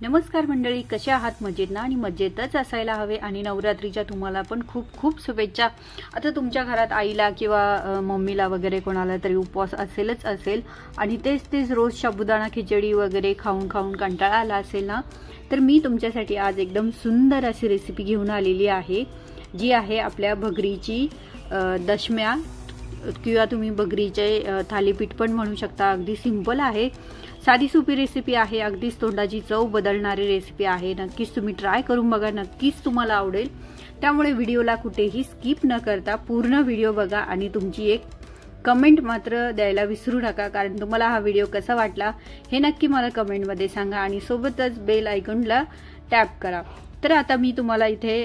नमस्कार मंडळी, कशा आहात? मजेत ना? आणि मजेतच असायला हवे. आणि नवरात्रीच्या तुम्हाला पण खूप खूप शुभेच्छा. आता तुमच्या घरात आईला किंवा मम्मीला वगैरे कोणाला तरी उपवास असेल आणि तेच रोज साबुदाणा खिचडी वगैरे खाऊन खाऊन कंटाळा आला असेल ना, तर मी तुमच्यासाठी आज एकदम सुंदर अशी रेसिपी घेऊन आलेली आहे, जी आहे आपल्या भगरीची दशम्या किंवा तुम्ही भगरीचे थालीपीठ पण म्हणू शकता. अगदी सिंपल आहे, साधी सोपी रेसिपी आहे, अगदीच तोंडाची चव बदलणारी रेसिपी आहे. नक्कीच तुम्ही ट्राय करून बघा, नक्कीच तुम्हाला आवडेल. त्यामुळे व्हिडिओला कुठेही स्किप न करता पूर्ण व्हिडिओ बघा आणि तुमची एक कमेंट मात्र द्यायला विसरू नका, कारण तुम्हाला हा व्हिडिओ कसा वाटला हे नक्की मला कमेंटमध्ये सांगा आणि सोबतच बेल आयकॉनला टॅप करा. तर आता मी तुम्हाला इथे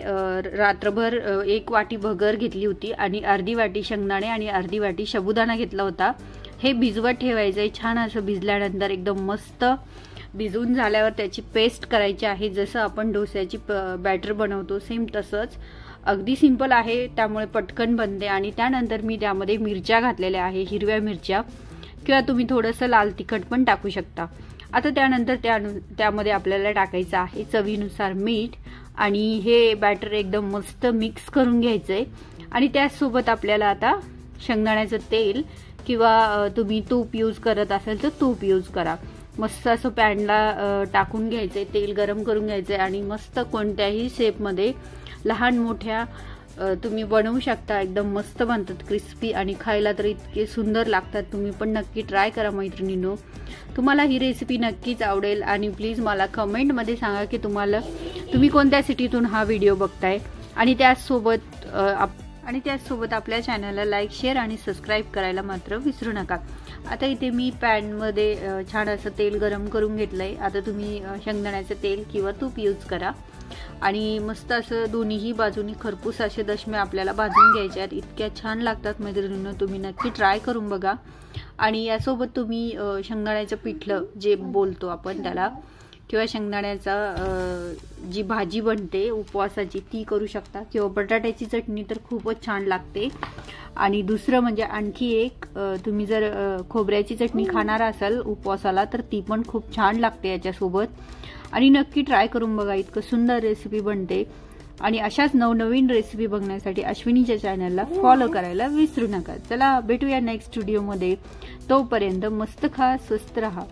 रात्रभर 1 वाटी भगर घेतली होती आणि अर्धी वाटी शेंगदाणे आणि अर्धी वाटी साबुदाणा घेतला होता. हे भिजवत ठेवायचंय. छान असं भिजल्यानंतर एकदम मस्त भिजून झाल्यावर त्याची पेस्ट करायची आहे. जसं आपण डोस्याची बॅटर बनवतो सेम तसंच. अगदी सिंपल आहे, त्यामुळे पटकन बनते. आणि त्यानंतर मी त्यामध्ये मिरच्या घातलेल्या आहे, हिरव्या मिरच्या, किंवा तुम्ही थोडंसं लाल तिखट पण टाकू शकता. आता त्यानंतर त्यामध्ये आपल्याला टाकायचं आहे चवीनुसार मीठ आणि हे बॅटर एकदम मस्त मिक्स करून घ्यायचंय. आणि त्याचसोबत आपल्याला आता शेंगदाण्याचं तेल किंवा तुम्ही तूप यूज करत असाल तर तूप यूज करा. मस्त असं पॅनला टाकून घ्यायचंय, तेल गरम करून घ्यायचंय आणि मस्त कोणत्याही शेपमध्ये लहान मोठ्या तुम्ही बनवू शकता. एकदम मस्त बनतात, क्रिस्पी, आणि खायला तर इतके सुंदर लागतात. तुम्ही पण नक्की ट्राय करा मैत्रिणींनो, तुम्हाला ही रेसिपी नक्कीच आवडेल. आणि प्लीज मला कमेंटमध्ये सांगा की तुम्ही कोणत्या सिटीतून हा व्हिडिओ बघताय. आणि त्याचसोबत आपल्या चॅनलला लाईक, शेअर आणि सबस्क्राईब करायला मात्र विसरू नका. आता इथे मी पॅनमध्ये छान असं तेल गरम करून घेतलंय. आता तुम्ही शेंगदाण्याचं तेल किंवा तूप यूज करा आणि मस्त असं दोन्हीही बाजूनी खरपूस असे दशम्या आपल्याला भाजून घ्यायचे आहेत. इतक्या छान लागतात मैत्रिणींनो, तुम्ही नक्की ट्राय करून बघा. आणि यासोबत तुम्ही शेंगदाण्याचं पिठलं जे बोलतो आपण त्याला, किंवा शेंगदाण्याचा जी भाजी बनते उपवासाची ती करू शकता, किंवा बटाट्याची चटणी तर खूपच छान लागते. आणि दुसरं म्हणजे आणखी एक, तुम्ही जर खोबऱ्याची चटणी खाणार असाल उपवासाला तर ती पण खूप छान लागते याच्यासोबत. आणि नक्की ट्राय करून बघा, इतकं सुंदर रेसिपी बनते. आणि अशाच नवनवीन रेसिपी बघण्यासाठी अश्विनीच्या चॅनलला फॉलो करायला विसरू नका. चला भेटूया नेक्स्ट व्हिडिओमध्ये. तोपर्यंत मस्त खा, स्वस्त रहा.